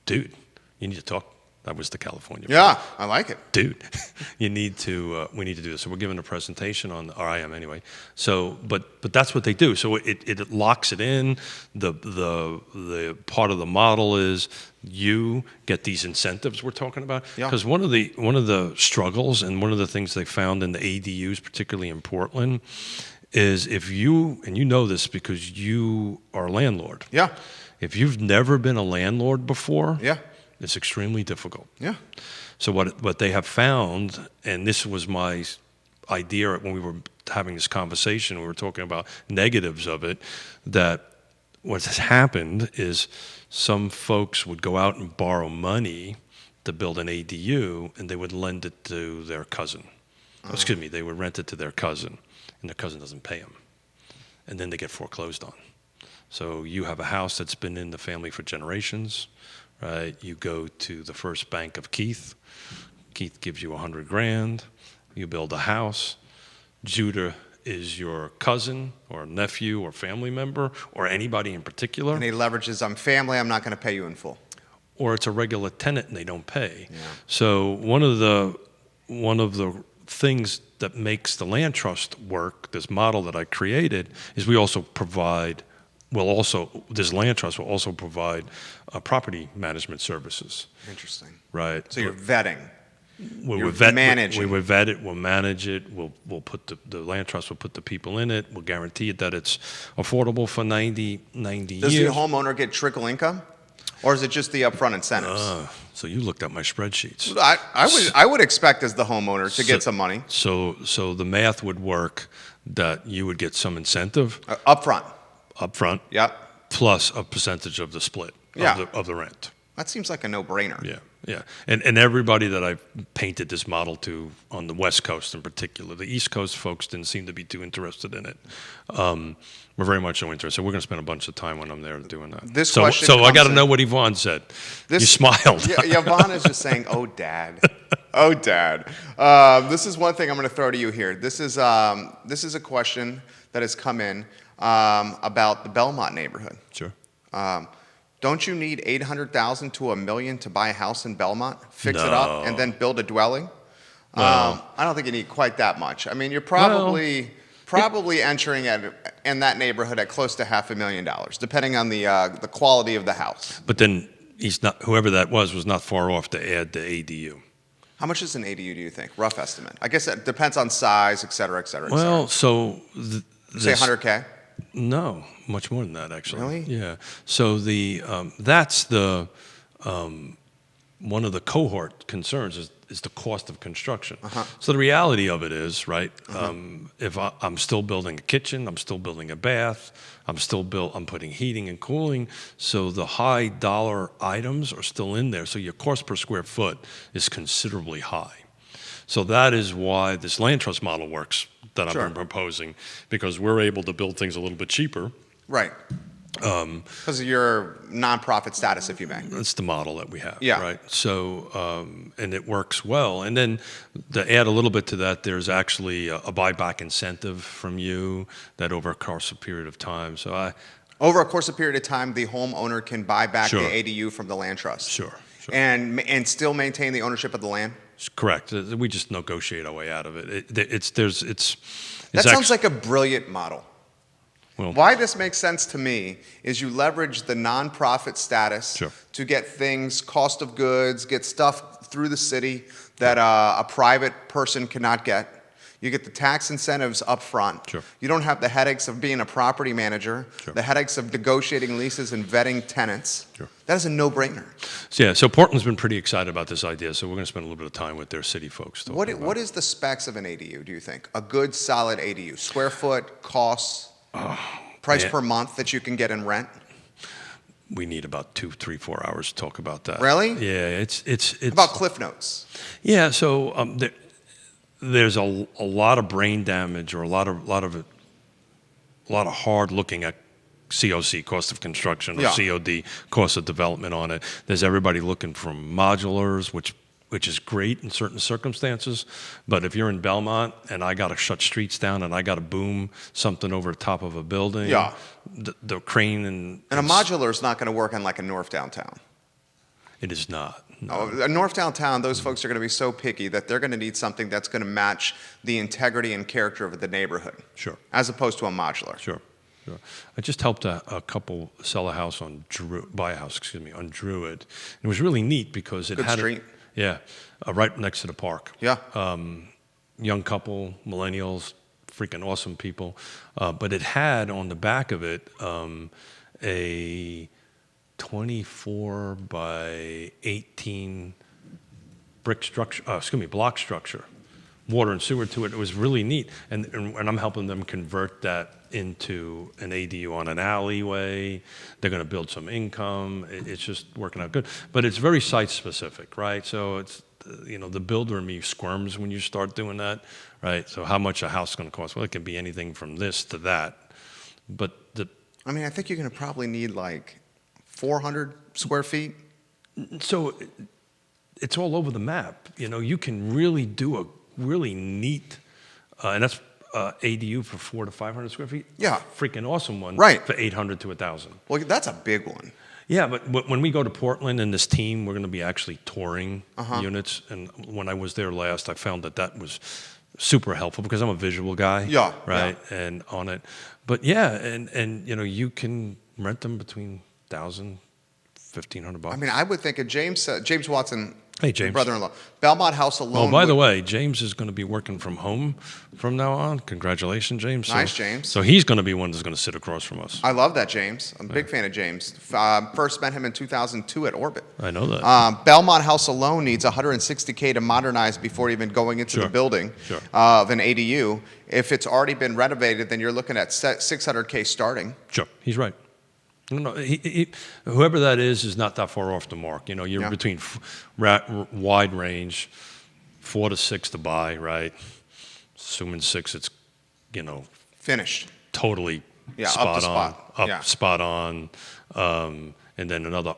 dude, you need to talk. That was the California. Yeah, I like it. Dude, we need to do this. So we're giving a presentation on, or I am anyway. So, but that's what they do. So it locks it in. The part of the model is you get these incentives we're talking about. Because one of the struggles and one of the things they found in the ADUs, particularly in Portland, is if you, and you know this because you are a landlord. Yeah. If you've never been a landlord before. Yeah. It's extremely difficult. Yeah. So what they have found, and this was my idea when we were having this conversation, we were talking about negatives of it, that what has happened is some folks would go out and borrow money to build an ADU, and they would lend it to their cousin. Excuse me, they would rent it to their cousin, and their cousin doesn't pay them. And then they get foreclosed on. So you have a house that's been in the family for generations. Right, you go to the First Bank of Keith. Keith gives you $100,000. You build a house. Judah is your cousin or nephew or family member or anybody in particular. And he leverages, I'm family, I'm not going to pay you in full. Or it's a regular tenant and they don't pay. Yeah. So one of the things that makes the land trust work, this model that I created, is we also provide. This land trust will also provide property management services. Interesting. Right. So you're vetting. We're managing. We will vet it. We'll manage it. We'll put the land trust will put the people in it. We'll guarantee it that it's affordable for 90 years. Does the homeowner get trickle income, or is it just the upfront incentives? So you looked at my spreadsheets. I would expect as the homeowner to get some money. So the math would work that you would get some incentive upfront, Yep. plus a percentage of the split of the rent. That seems like a no-brainer. Yeah. And everybody that I've painted this model to on the West Coast in particular, the East Coast folks didn't seem to be too interested in it. We're very much so interested. So we're going to spend a bunch of time when I'm there doing that. So I got to know what Yvonne said. You smiled. Yvonne is just saying, "Oh, Dad, oh, Dad." This is one thing I'm going to throw to you here. This is a question that has come in about the Belmont neighborhood. Sure. Don't you need $800,000 to $1 million to buy a house in Belmont, fix it up, and then build a dwelling? I don't think you need quite that much. I mean, you're probably entering in that neighborhood at close to $500,000, depending on the quality of the house. But then whoever that was not far off to add the ADU. How much is an ADU, do you think? Rough estimate. I guess it depends on size, et cetera, et cetera. Well, so say $100K. No, much more than that, actually. Really? Yeah. So that's one of the cohort concerns is the cost of construction. So the reality of it is, right, if I'm still building a kitchen, I'm still building a bath, I'm putting heating and cooling, so the high dollar items are still in there, so your cost per square foot is considerably high. So that is why this land trust model works that I've been proposing, because we're able to build things a little bit cheaper. Right. Because of your nonprofit status, if you may. That's the model that we have. Yeah. Right. So, and it works well. And then to add a little bit to that, there's actually a buyback incentive from you that over a course of period of time. So over a course of period of time, the homeowner can buy back the ADU from the land trust. Sure. And still maintain the ownership of the land. Correct. We just negotiate our way out of it. That sounds like a brilliant model. Well, Why this makes sense to me is you leverage the nonprofit status Sure. to get things, cost of goods, get stuff through the city that a private person cannot get. You get the tax incentives up front. Sure. You don't have the headaches of being a property manager, Sure. the headaches of negotiating leases and vetting tenants. Sure. That is a no-brainer. So Portland's been pretty excited about this idea, so we're going to spend a little bit of time with their city folks. What is the specs of an ADU, do you think? A good, solid ADU? Square foot, costs, price man. per month that you can get in rent? We need about 2, 3, 4 hours to talk about that. Really? Yeah, it's About Cliff Notes. Yeah, so there's a lot of brain damage or a lot of hard looking at COC, cost of construction, or Yeah. COD, cost of development on it. There's everybody looking for modulars, which is great in certain circumstances, but if you're in Belmont and I got to shut streets down and I got to boom something over the top of a building, Yeah. the crane And a modular is not going to work on like a North Downtown. it is not. No. A North Downtown, those folks are going to be so picky that they're going to need something that's going to match the integrity and character of the neighborhood. Sure. As opposed to a modular. Sure. I just helped a couple sell a house on buy a house, on Druid. It was really neat because it Good had street. Right next to the park. Yeah. Young couple, millennials, freaking awesome people. But it had on the back of it a 24 by 18 block structure, water and sewer to it. It was really neat, and I'm helping them convert that into an ADU on an alleyway. They're going to build some income. It's just working out good, but it's very site specific, right? So it's the builder in me squirms when you start doing that, right? So how much a house is going to cost? Well, it can be anything from this to that, but I mean, I think you're going to probably need like 400 square feet. So it's all over the map. You can really do a really neat, and that's ADU for 400 to 500 square feet. Yeah. Freaking awesome one. Right. For 800 to 1,000. Well, that's a big one. Yeah, but when we go to Portland and this team, we're going to be actually touring units. And when I was there last, I found that was super helpful because I'm a visual guy. Yeah. Right. Yeah. And on it. But yeah, and you can rent them between $1,000, $1,500. I mean, I would think of James Watson, Hey, James. brother-in-law, Belmont House alone. Oh, by the way, James is going to be working from home from now on. Congratulations, James. Nice, James. So he's going to be one that's going to sit across from us. I love that, James. I'm a big fan of James. First met him in 2002 at Orbit. I know that. Belmont House alone needs $160K to modernize before even going into the building of an ADU. If it's already been renovated, then you're looking at $600K starting. Sure, he's right. No, whoever that is not that far off the mark. You're between wide range, 4 to 6 to buy, right? Assuming 6, it's Finished. totally up to spot spot on. And then another,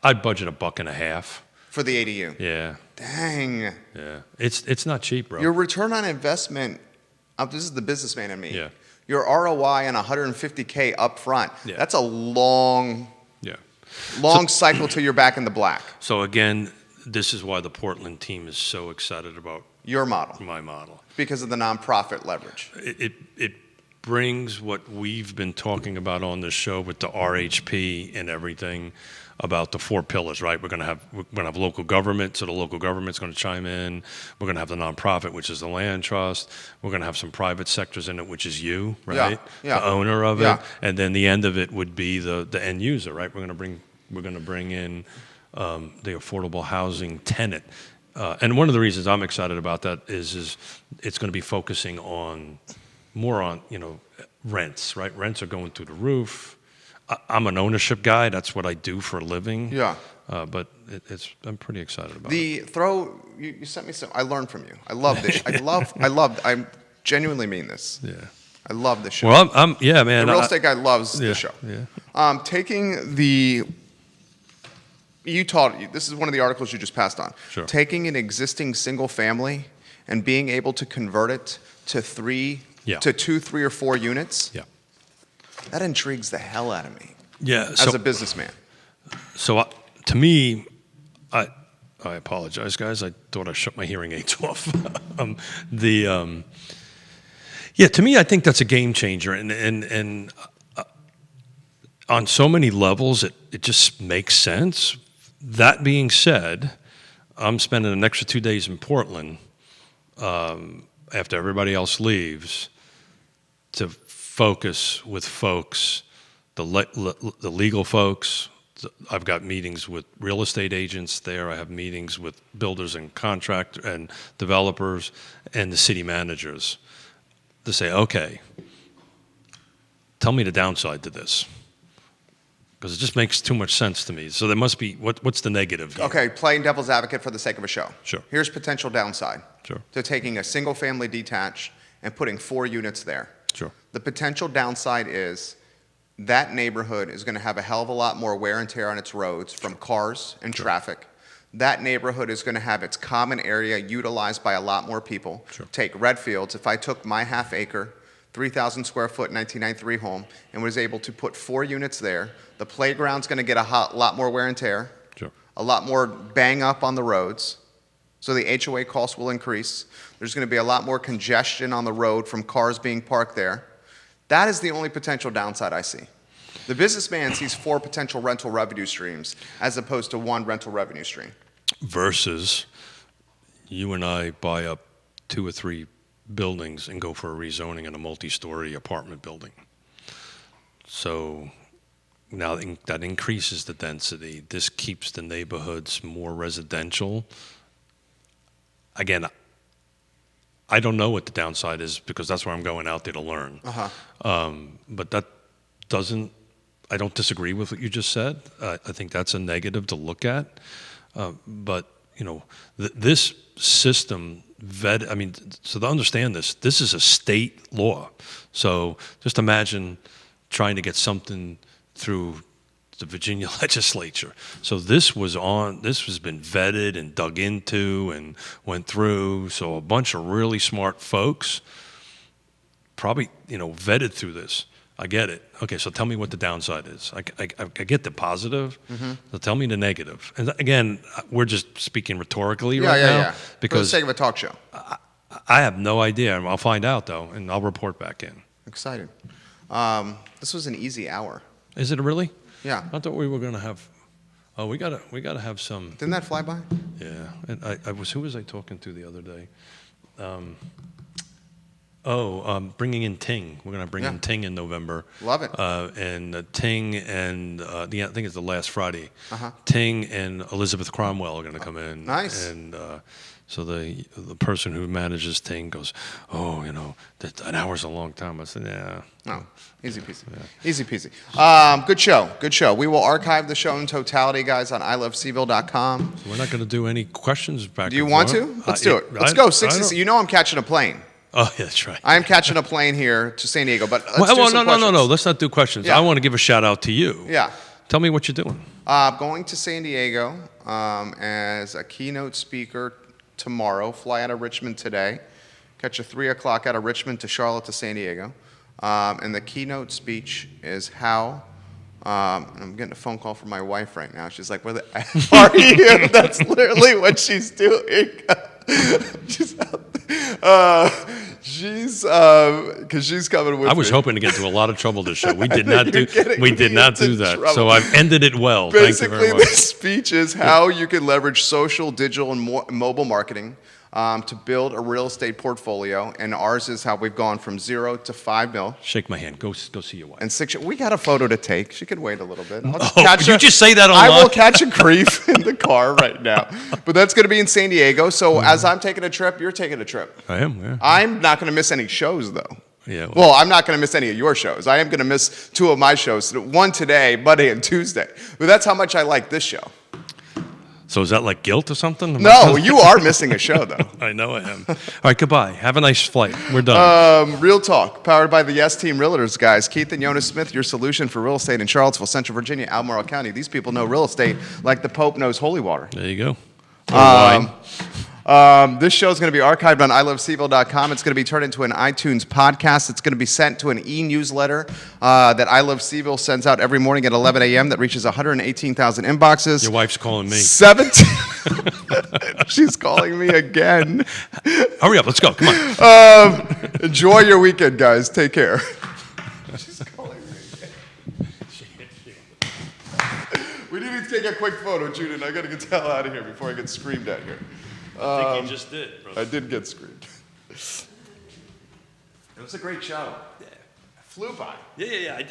I'd budget $1.50 for the ADU. Yeah. Dang. Yeah, it's not cheap, bro. Your return on investment. This is the businessman in me. Yeah. Your ROI on $150K up front. Yeah. That's a long cycle till you're back in the black. So again, this is why the Portland team is so excited about Your model. my model. Because of the nonprofit leverage. It brings what we've been talking about on this show with the RHP and everything about the 4 pillars, right? We're going to have local government, so the local government's going to chime in. We're going to have the nonprofit, which is the land trust. We're going to have some private sectors in it, which is you, right? Yeah. The owner of it. Yeah. And then the end of it would be the end user, right? We're going to bring in the affordable housing tenant. And one of the reasons I'm excited about that is it's going to be focusing more on rents, right? Rents are going through the roof. I'm an ownership guy. That's what I do for a living. Yeah. But I'm pretty excited about it. You sent me some. I learned from you. I love this. I genuinely mean this. Yeah. I love this show. Well, I'm yeah, man. The real estate guy loves yeah, the show. Yeah. This is one of the articles you just passed on. Sure. Taking an existing single family and being able to convert it to 2, 3, or 4 units. Yeah. That intrigues the hell out of me. Yeah. As a businessman. So to me, I apologize, guys. I thought I shut my hearing aids off. To me, I think that's a game changer, and on so many levels, it just makes sense. That being said, I'm spending an extra 2 days in Portland after everybody else leaves to focus with folks, the legal folks. I've got meetings with real estate agents there. I have meetings with builders and contractors and developers and the city managers to say, okay, tell me the downside to this. Because it just makes too much sense to me. So there must be, what's the negative here? Okay, playing devil's advocate for the sake of a show. Sure. Here's potential downside. Sure. To taking a single family detached and putting 4 units there. Sure. The potential downside is that neighborhood is going to have a hell of a lot more wear and tear on its roads from cars and traffic. That neighborhood is going to have its common area utilized by a lot more people. Sure. Take Redfields. If I took my half acre, 3,000 square foot 1993 home and was able to put 4 units there, the playground's going to get a lot more wear and tear, Sure. a lot more bang up on the roads. So the HOA costs will increase. There's going to be a lot more congestion on the road from cars being parked there. That is the only potential downside I see. The businessman sees 4 potential rental revenue streams as opposed to 1 rental revenue stream. Versus you and I buy up 2 or 3 buildings and go for a rezoning in a multi-story apartment building. So now that increases the density. This keeps the neighborhoods more residential. Again, I don't know what the downside is because that's where I'm going out there to learn. But that doesn't, I don't disagree with what you just said. I think that's a negative to look at. But, you know, this system, so to understand this is a state law. So just imagine trying to get something through the Virginia legislature. So this has been vetted and dug into and went through. So a bunch of really smart folks probably, vetted through this. I get it. Okay, so tell me what the downside is. I get the positive, so tell me the negative. And again, we're just speaking rhetorically right now. Yeah. Because for the sake of a talk show. I have no idea. I'll find out, though, and I'll report back in. Excited. This was an easy hour. Is it really? Yeah. I thought we were going to have. Oh, we gotta have some. Didn't that fly by? Yeah. And who was I talking to the other day? Bringing in Ting. We're going to bring in Ting in November. Love it. And Ting and I think it's the last Friday. Ting and Elizabeth Cromwell are going to come in. Nice. And so the person who manages Ting goes, an hour's a long time. I said, yeah. No, easy peasy. Yeah. Easy peasy. Good show. We will archive the show in totality, guys, on ilovecville.com. So we're not going to do any questions back. Do you want to? Let's do it. Let's go. 60. You know I'm catching a plane. Oh, yeah, that's right. I'm catching a plane here to San Diego, but let's do some questions. No. Let's not do questions. Yeah. I want to give a shout out to you. Yeah. Tell me what you're doing. Going to San Diego as a keynote speaker tomorrow. Fly out of Richmond today. Catch a 3 o'clock out of Richmond to Charlotte to San Diego. And the keynote speech is how. I'm getting a phone call from my wife right now. She's like, "Where the F are you?" That's literally what she's doing. She's out because she's coming with me. I was hoping to get into a lot of trouble this show. We did not do that. Trouble. So I've ended it well. Basically, Thank you very much. the speech is how you can leverage social, digital, and mobile marketing to build a real estate portfolio. And ours is how we've gone from 0 to 5 mil. Shake my hand. Go see your wife. And 6. We got a photo to take. She could wait a little bit. Did you just say that online? I will catch a grief in the car right now. But that's going to be in San Diego. So as I'm taking a trip, you're taking a trip. I am. Yeah. I'm not going to miss any shows though. Yeah. Well, I'm not going to miss any of your shows. I am going to miss 2 of my shows. One today, Monday and Tuesday. But that's how much I like this show. So is that like guilt or something? No, you are missing a show, though. I know I am. All right, goodbye. Have a nice flight. We're done. Real Talk, powered by the Yes Team Realtors, guys. Keith and Yonna Smith, your solution for real estate in Charlottesville, Central Virginia, Albemarle County. These people know real estate like the Pope knows holy water. There you go. This show is going to be archived on ilovecville.com. It's going to be turned into an iTunes podcast. It's going to be sent to an e-newsletter that I Love CVille sends out every morning at 11 a.m. that reaches 118,000 inboxes. Your wife's calling me. 17. She's calling me again. Hurry up. Let's go. Come on. Enjoy your weekend, guys. Take care. She's calling me again. take a quick photo, Judith. I got to get the hell out of here before I get screamed at here. I think you just did, brother. I did get screamed. It was a great show. Yeah. Flew by. Yeah. I did.